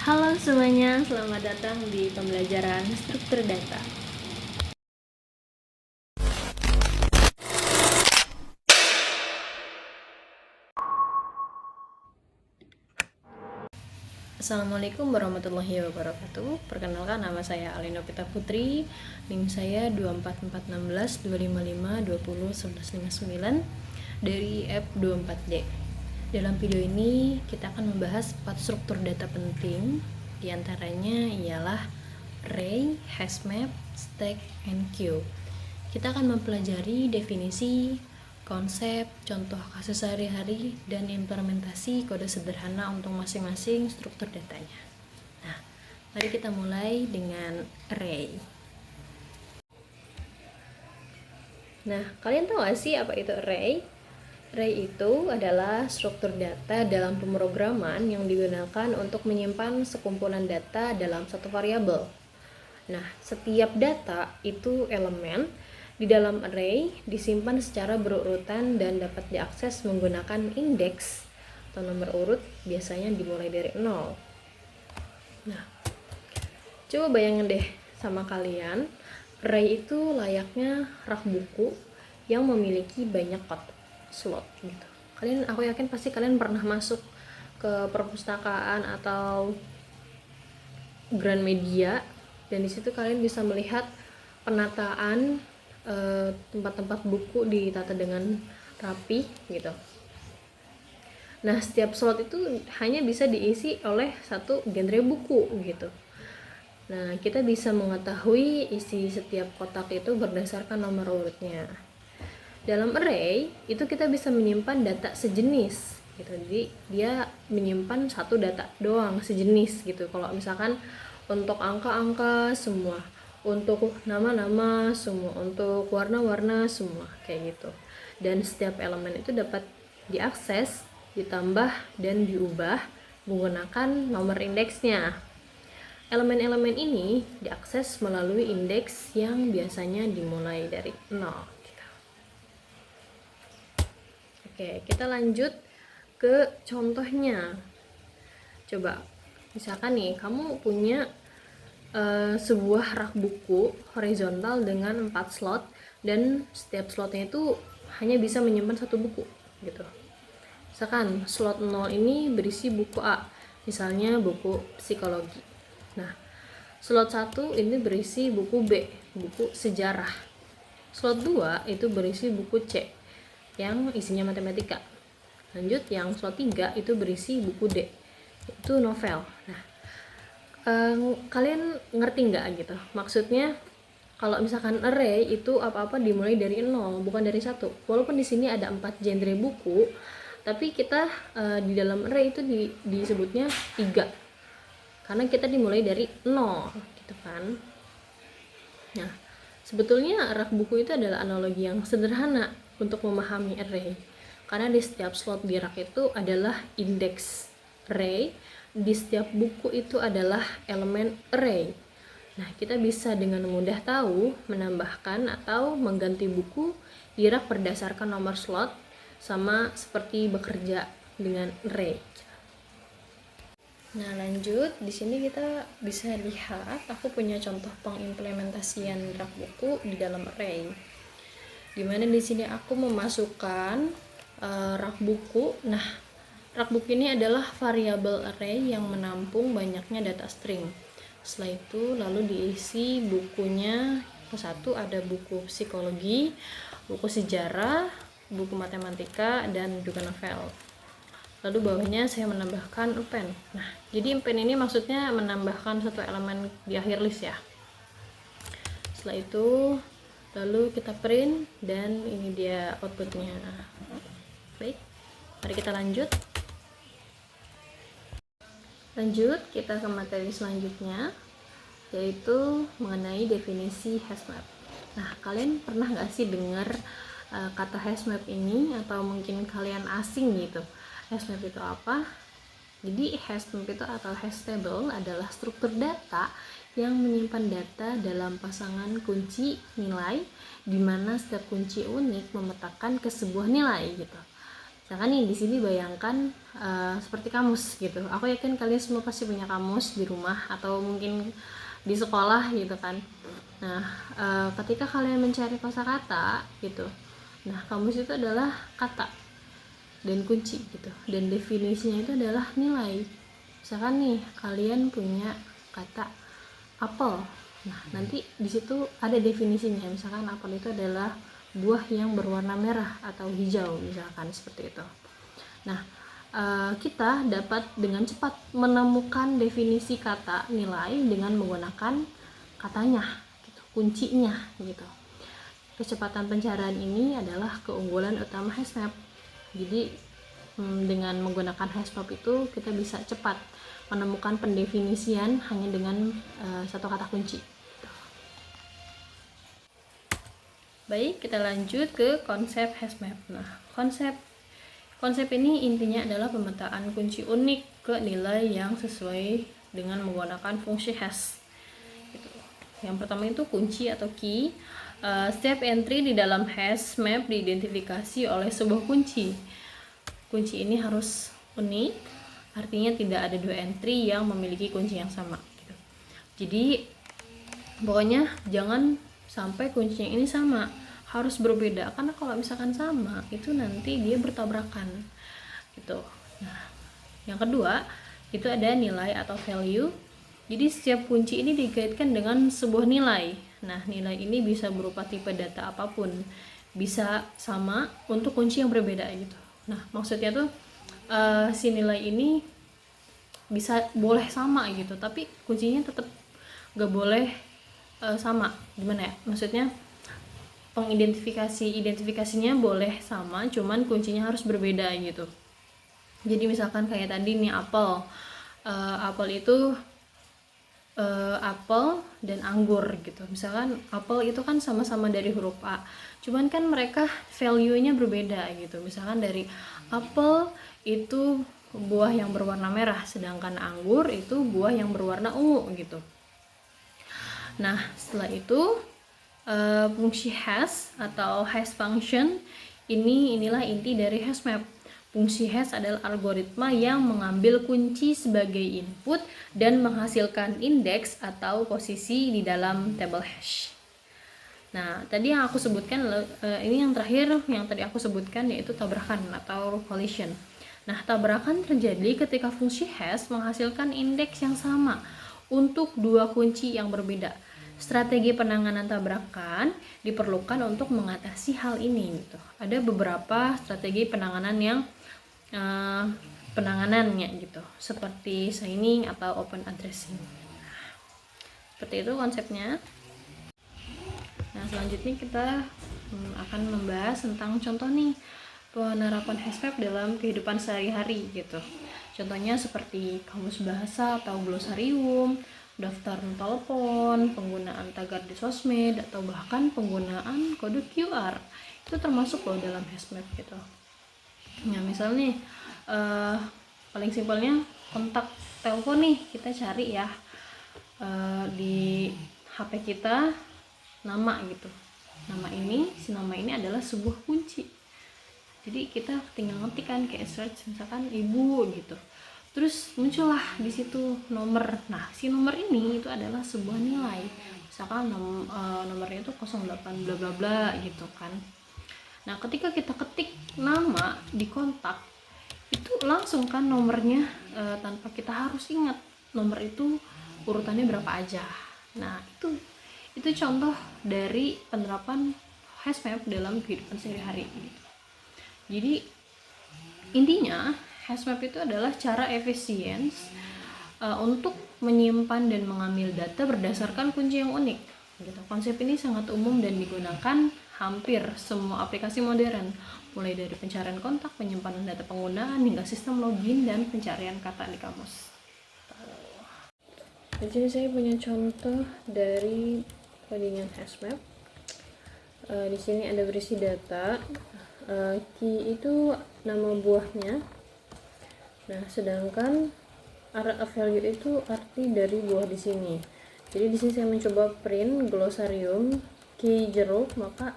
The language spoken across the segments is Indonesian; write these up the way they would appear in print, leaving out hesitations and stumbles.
Halo semuanya, selamat datang di pembelajaran struktur data. Assalamualaikum warahmatullahi wabarakatuh. Perkenalkan, nama saya Alina Pita Putri. NIM saya 244162552011159 dari app 24D. Dalam video ini kita akan membahas 4 struktur data penting. Di antaranya ialah array, hashmap, stack, and queue. Kita akan mempelajari definisi, konsep, contoh kasus sehari-hari, dan implementasi kode sederhana untuk masing-masing struktur datanya. Nah, mari kita mulai dengan array. Nah, kalian tahu gak sih apa itu array? Array itu adalah struktur data dalam pemrograman yang digunakan untuk menyimpan sekumpulan data dalam satu variabel. Nah, setiap data itu elemen di dalam array disimpan secara berurutan dan dapat diakses menggunakan indeks atau nomor urut, biasanya dimulai dari 0. Nah, coba bayangin deh sama kalian, array itu layaknya rak buku yang memiliki banyak kotak slot gitu. Aku yakin pasti kalian pernah masuk ke perpustakaan atau Gramedia, dan di situ kalian bisa melihat penataan tempat-tempat buku ditata dengan rapi gitu. Nah, setiap slot itu hanya bisa diisi oleh satu genre buku gitu. Nah, kita bisa mengetahui isi setiap kotak itu berdasarkan nomor urutnya. Dalam array itu kita bisa menyimpan data sejenis gitu. Jadi dia menyimpan satu data doang sejenis gitu. Kalau misalkan untuk angka-angka semua, untuk nama-nama semua, untuk warna-warna semua, kayak gitu. Dan setiap elemen itu dapat diakses, ditambah, dan diubah menggunakan nomor indeksnya. Elemen-elemen ini diakses melalui indeks yang biasanya dimulai dari 0. Oke, kita lanjut ke contohnya. Coba, misalkan nih, kamu punya sebuah rak buku horizontal dengan 4 slot, dan setiap slotnya itu hanya bisa menyimpan satu buku gitu. Misalkan slot 0 ini berisi buku A, misalnya buku psikologi. Nah, slot 1 ini berisi buku B, buku sejarah. Slot 2 itu berisi buku C yang isinya matematika. Lanjut, yang slot 3 itu berisi buku D, itu novel. Nah, kalian ngerti nggak gitu? Maksudnya kalau misalkan array itu apa-apa dimulai dari 0, bukan dari 1. Walaupun di sini ada 4 genre buku, tapi kita di dalam array itu disebutnya 3. Karena kita dimulai dari 0 gitu kan. Nah, sebetulnya rak buku itu adalah analogi yang sederhana untuk memahami array. Karena di setiap slot di rak itu adalah indeks array, di setiap buku itu adalah elemen array. Nah, kita bisa dengan mudah tahu menambahkan atau mengganti buku di rak berdasarkan nomor slot, sama seperti bekerja dengan array. Nah, lanjut, di sini kita bisa lihat aku punya contoh pengimplementasian rak buku di dalam array. Dimana di sini aku memasukkan rak buku. Nah, rak buku ini adalah variabel array yang menampung banyaknya data string. Setelah itu lalu diisi bukunya. Ke satu ada buku psikologi, buku sejarah, buku matematika, dan juga novel. Lalu bawahnya saya menambahkan append. Nah, jadi append ini maksudnya menambahkan satu elemen di akhir list ya. Setelah itu lalu kita print, dan ini dia outputnya. Baik, mari kita lanjut. Lanjut, kita ke materi selanjutnya, yaitu mengenai definisi hashmap. Nah, kalian pernah nggak sih dengar kata hashmap ini, atau mungkin kalian asing gitu? Hashmap itu apa? Jadi hashmap itu atau hash table adalah struktur data yang menyimpan data dalam pasangan kunci nilai, di mana setiap kunci unik memetakan ke sebuah nilai gitu. Misalkan nih di sini bayangkan seperti kamus gitu. Aku yakin kalian semua pasti punya kamus di rumah atau mungkin di sekolah gitu kan. Nah, ketika kalian mencari kosakata gitu, nah kamus itu adalah kata dan kunci gitu, dan definisinya itu adalah nilai. Misalkan nih kalian punya kata apel, nah nanti di situ ada definisinya. Misalkan apel itu adalah buah yang berwarna merah atau hijau, misalkan seperti itu. Nah, kita dapat dengan cepat menemukan definisi kata nilai dengan menggunakan katanya gitu, kuncinya gitu. Kecepatan pencarian ini adalah keunggulan utama Hashmap. Jadi dengan menggunakan Hashmap itu kita bisa cepat menemukan pendefinisian hanya dengan satu kata kunci. Baik, kita lanjut ke konsep Hashmap. Nah, konsep ini intinya adalah pemetaan kunci unik ke nilai yang sesuai dengan menggunakan fungsi hash. Gitu. Yang pertama itu kunci atau key. Setiap entry di dalam Hashmap diidentifikasi oleh sebuah kunci. Kunci ini harus unik, artinya tidak ada dua entry yang memiliki kunci yang sama gitu. Jadi pokoknya jangan sampai kuncinya ini sama, harus berbeda, karena kalau misalkan sama itu nanti dia bertabrakan gitu. Nah, yang kedua itu ada nilai atau value. Jadi setiap kunci ini dikaitkan dengan sebuah nilai. Nah, nilai ini bisa berupa tipe data apapun, bisa sama untuk kunci yang berbeda gitu. Nah, maksudnya tuh si nilai ini bisa boleh sama gitu, tapi kuncinya tetap gak boleh sama. Gimana ya? Maksudnya identifikasinya boleh sama, cuman kuncinya harus berbeda gitu. Jadi misalkan kayak tadi nih apel, apel itu apel dan anggur gitu. Misalkan apel itu kan sama-sama dari huruf A, cuman kan mereka value-nya berbeda gitu. Misalkan dari apel itu buah yang berwarna merah, sedangkan anggur itu buah yang berwarna ungu gitu. Nah, setelah itu fungsi hash atau hash function inilah inti dari Hashmap. Fungsi hash adalah algoritma yang mengambil kunci sebagai input dan menghasilkan indeks atau posisi di dalam tabel hash. Nah, tadi yang aku sebutkan, ini yang terakhir yang tadi aku sebutkan, yaitu tabrakan atau collision. Nah, tabrakan terjadi ketika fungsi hash menghasilkan indeks yang sama untuk dua kunci yang berbeda. Strategi penanganan tabrakan diperlukan untuk mengatasi hal ini gitu. Ada beberapa strategi penanganan yang penanganannya gitu, seperti signing atau open addressing. Seperti itu konsepnya. Nah, selanjutnya kita akan membahas tentang contoh nih penerapan Hashmap dalam kehidupan sehari-hari gitu. Contohnya seperti kamus bahasa atau glosarium, daftar telepon, penggunaan tagar di sosmed, atau bahkan penggunaan kode QR. Itu termasuk loh dalam Hashmap gitu. Nah, misalnya paling simpelnya kontak telepon nih, kita cari ya di HP kita nama gitu. Nama ini adalah sebuah kunci. Jadi kita tinggal ngetik kan, kayak search misalkan ibu gitu. Terus muncullah di situ nomor. Nah, si nomor ini itu adalah sebuah nilai. Misalkan nomornya itu 08 bla bla bla gitu kan. Nah, ketika kita ketik nama di kontak, itu langsung kan nomornya tanpa kita harus ingat nomor itu urutannya berapa aja. Nah, itu contoh dari penerapan Hashmap dalam kehidupan sehari-hari gitu. Jadi intinya Hashmap itu adalah cara efisien untuk menyimpan dan mengambil data berdasarkan kunci yang unik gitu. Konsep ini sangat umum dan digunakan hampir semua aplikasi modern, mulai dari pencarian kontak, penyimpanan data penggunaan, hingga sistem login dan pencarian kata di kamus. Di sini saya punya contoh dari codingan Hashmap. Di sini ada berisi data. Key itu nama buahnya. Nah, sedangkan value itu arti dari buah di sini. Jadi di sini saya mencoba print glosarium key jeruk, maka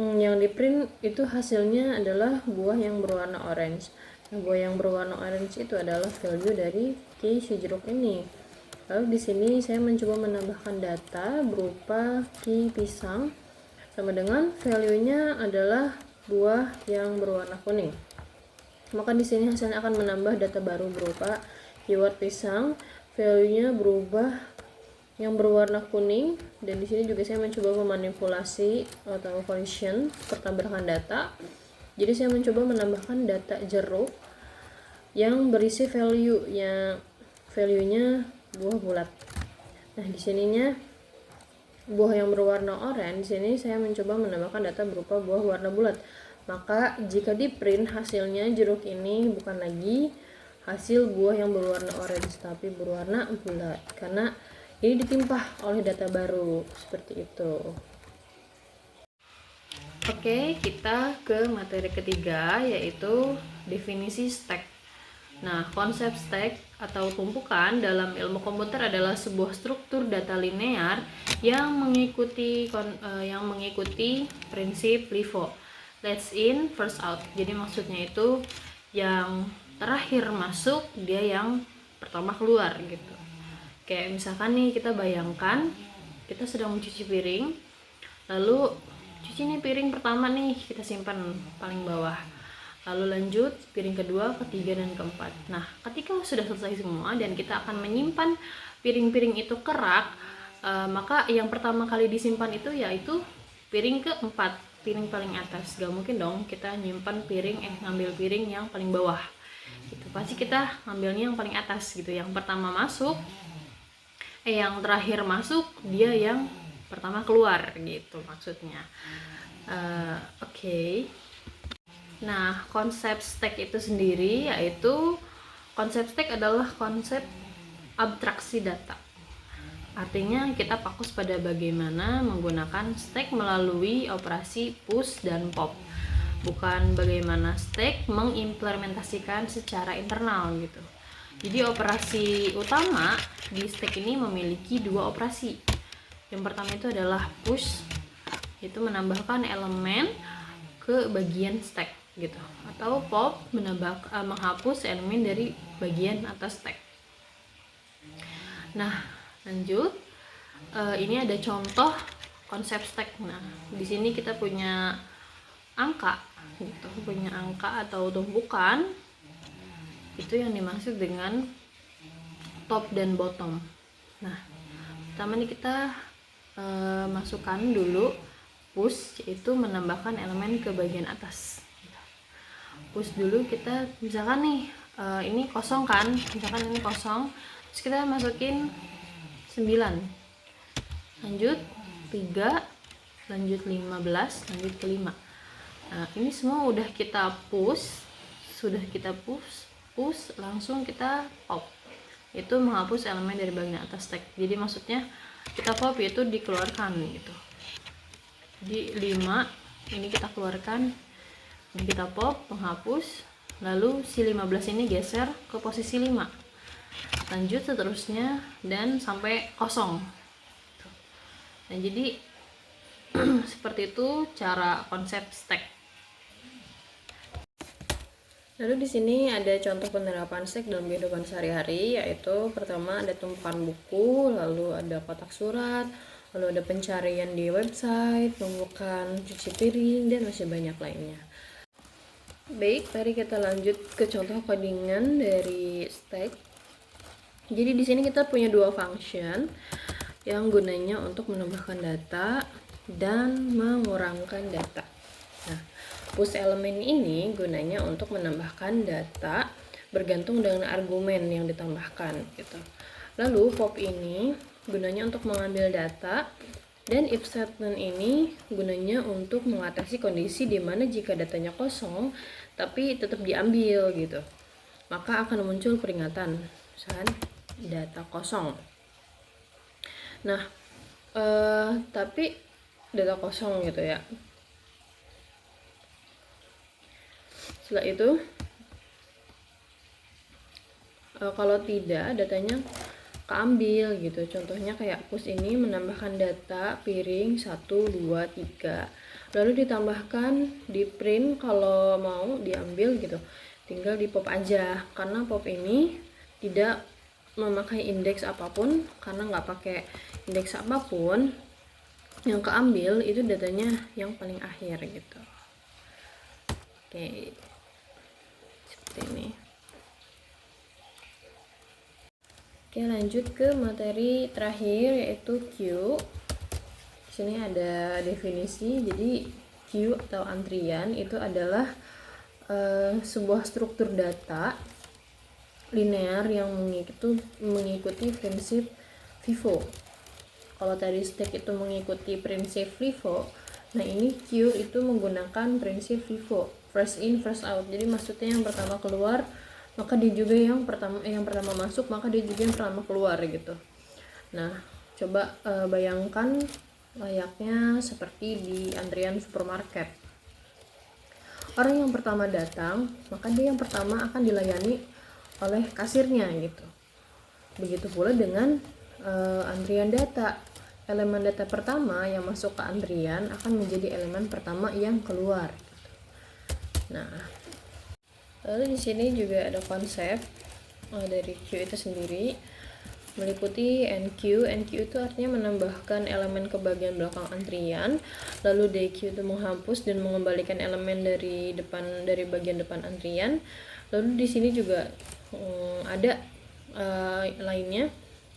yang di print itu hasilnya adalah buah yang berwarna orange. Nah, buah yang berwarna orange itu adalah value dari key si jeruk ini. Lalu di sini saya mencoba menambahkan data berupa key pisang sama dengan value-nya adalah buah yang berwarna kuning. Maka di sini hasilnya akan menambah data baru berupa keyword pisang, value-nya berubah yang berwarna kuning, dan di sini juga saya mencoba memanipulasi atau function pertambahan data. Jadi saya mencoba menambahkan data jeruk yang berisi value-nya buah bulat. Nah, di sininya buah yang berwarna oranye, di sini saya mencoba menambahkan data berupa buah warna bulat. Maka jika di print hasilnya jeruk ini bukan lagi hasil buah yang berwarna orange tapi berwarna bulat karena ini ditimpah oleh data baru seperti itu. Oke, kita ke materi ketiga yaitu definisi stack. Nah, konsep stack atau tumpukan dalam ilmu komputer adalah sebuah struktur data linear yang mengikuti prinsip LIFO. Let's in, first out. Jadi maksudnya itu yang terakhir masuk dia yang pertama keluar gitu. Kayak misalkan nih, kita bayangkan kita sedang mencuci piring, lalu cuci nih piring pertama nih, kita simpan paling bawah, lalu lanjut piring kedua, ketiga, dan keempat. Nah, ketika sudah selesai semua dan kita akan menyimpan piring-piring itu ke rak, maka yang pertama kali disimpan itu yaitu piring keempat, piring paling atas. Gak mungkin dong kita nyimpan ngambil piring yang paling bawah gitu. Pasti kita ngambilnya yang paling atas gitu. Yang pertama masuk, yang terakhir masuk dia yang pertama keluar gitu maksudnya. Oke. Nah, konsep stack itu sendiri yaitu konsep stack adalah konsep abstraksi data. Artinya kita fokus pada bagaimana menggunakan stack melalui operasi push dan pop, bukan bagaimana stack mengimplementasikan secara internal gitu. Jadi operasi utama di stack ini memiliki dua operasi. Yang pertama itu adalah push, itu menambahkan elemen ke bagian stack gitu, atau pop menghapus elemen dari bagian atas stack. Nah, lanjut, ini ada contoh konsep stack. Nah, di sini kita punya angka gitu, punya angka atau tumpukan. Itu yang dimaksud dengan top dan bottom. Nah, pertama nih kita masukkan dulu push, yaitu menambahkan elemen ke bagian atas. Push dulu kita, misalkan nih ini kosong kan, misalkan ini kosong, terus kita masukin 9, lanjut 3, lanjut 15, lanjut ke 5. Nah, ini semua udah kita push, langsung kita pop, itu menghapus elemen dari bagian atas stack. Jadi maksudnya kita pop yaitu dikeluarkan gitu. Jadi 5 ini kita keluarkan, ini kita pop, menghapus, lalu si 15 ini geser ke posisi 5, lanjut seterusnya dan sampai kosong. Nah, jadi seperti itu cara konsep stack. Lalu di sini ada contoh penerapan stack dalam kehidupan sehari-hari, yaitu pertama ada tumpukan buku, lalu ada kotak surat, lalu ada pencarian di website, tumpukan cuci piring, dan masih banyak lainnya. Baik, mari kita lanjut ke contoh codingan dari stack. Jadi di sini kita punya dua function yang gunanya untuk menambahkan data dan mengurangkan data. Nah, push elemen ini gunanya untuk menambahkan data bergantung dengan argumen yang ditambahkan gitu. Lalu pop ini gunanya untuk mengambil data, dan if statement ini gunanya untuk mengatasi kondisi di mana jika datanya kosong tapi tetap diambil gitu, maka akan muncul peringatan misalkan data kosong. Nah, tapi data kosong gitu ya. Setelah itu kalau tidak, datanya keambil gitu. Contohnya kayak push ini menambahkan data piring 1, 2, 3. lalu ditambahkan di print. Kalau mau diambil gitu tinggal di pop aja, karena pop ini tidak memakai indeks apapun, karena nggak pakai indeks apapun, yang keambil itu datanya yang paling akhir gitu. Oke, seperti ini. Oke, lanjut ke materi terakhir yaitu Q. Di sini ada definisi. Jadi Q atau antrian itu adalah sebuah struktur data linear yang mengikuti prinsip FIFO. Kalau tadi stack itu mengikuti prinsip FIFO, nah ini Q itu menggunakan prinsip FIFO, first in first out. Jadi maksudnya yang pertama keluar maka dia juga yang pertama masuk, maka dia juga yang pertama keluar gitu. Nah, coba bayangkan layaknya seperti di antrian supermarket. Orang yang pertama datang, maka dia yang pertama akan dilayani oleh kasirnya gitu. Begitu pula dengan antrian data. Elemen data pertama yang masuk ke antrian akan menjadi elemen pertama yang keluar gitu. Nah, lalu di sini juga ada konsep dari Q itu sendiri, meliputi NQ. NQ itu artinya menambahkan elemen ke bagian belakang antrian, lalu DQ itu menghapus dan mengembalikan elemen dari bagian depan antrian. Lalu di sini juga ada lainnya,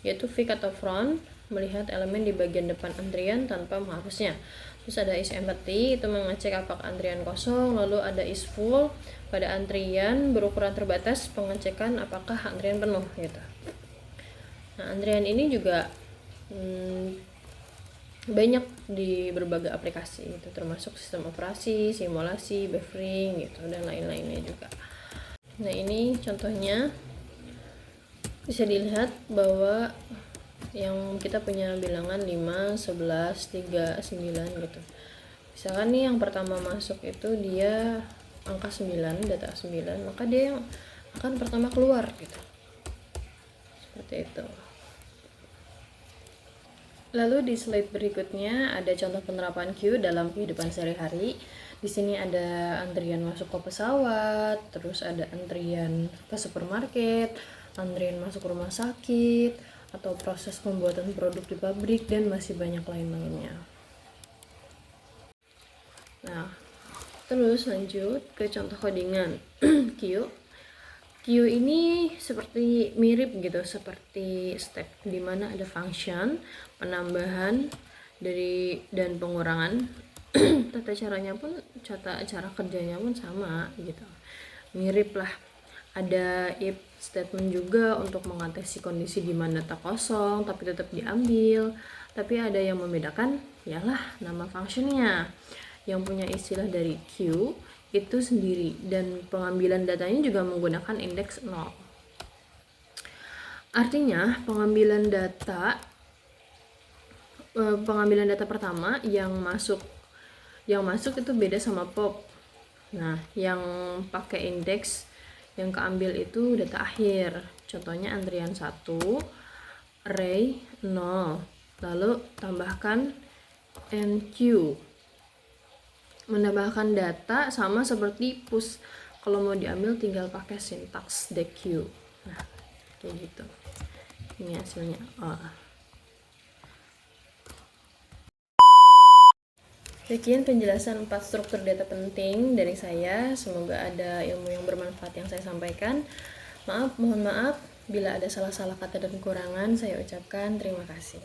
yaitu fig atau front, melihat elemen di bagian depan antrian tanpa menghapusnya. Terus ada is empty, itu mengecek apakah antrian kosong. Lalu ada is full, pada antrian berukuran terbatas, pengecekan apakah antrian penuh gitu. Nah, antrian ini juga banyak di berbagai aplikasi gitu, termasuk sistem operasi, simulasi, buffering gitu, dan lain-lainnya juga. Nah, ini contohnya bisa dilihat bahwa yang kita punya bilangan 5, 11, 3, 9 gitu. Misalkan nih yang pertama masuk itu dia angka 9, data 9, maka dia yang akan pertama keluar gitu. Seperti itu. Lalu di slide berikutnya ada contoh penerapan Q dalam kehidupan sehari-hari. Di sini ada antrian masuk ke pesawat, terus ada antrian ke supermarket, antrian masuk ke rumah sakit, atau proses pembuatan produk di pabrik, dan masih banyak lain-lainnya. Nah, terus lanjut ke contoh codingan Q. Q ini seperti mirip gitu, seperti step di mana ada function, penambahan dan pengurangan. Tata caranya pun, cara kerjanya pun sama gitu, mirip lah. Ada if statement juga untuk mengatasi kondisi di mana data kosong tapi tetap diambil. Tapi ada yang membedakan, ialah nama functionnya yang punya istilah dari Q itu sendiri, dan pengambilan datanya juga menggunakan indeks 0. Artinya pengambilan data pertama yang masuk itu beda sama pop. Nah, yang pakai indeks yang keambil itu data akhir. Contohnya antrian 1, array 0, lalu tambahkan NQ. Menambahkan data sama seperti push. Kalau mau diambil tinggal pakai sintaks DQ. Nah, kayak gitu. Ini hasilnya. Sekian penjelasan 4 struktur data penting dari saya. Semoga ada ilmu yang bermanfaat yang saya sampaikan. Mohon maaf bila ada salah-salah kata dan kekurangan. Saya ucapkan terima kasih.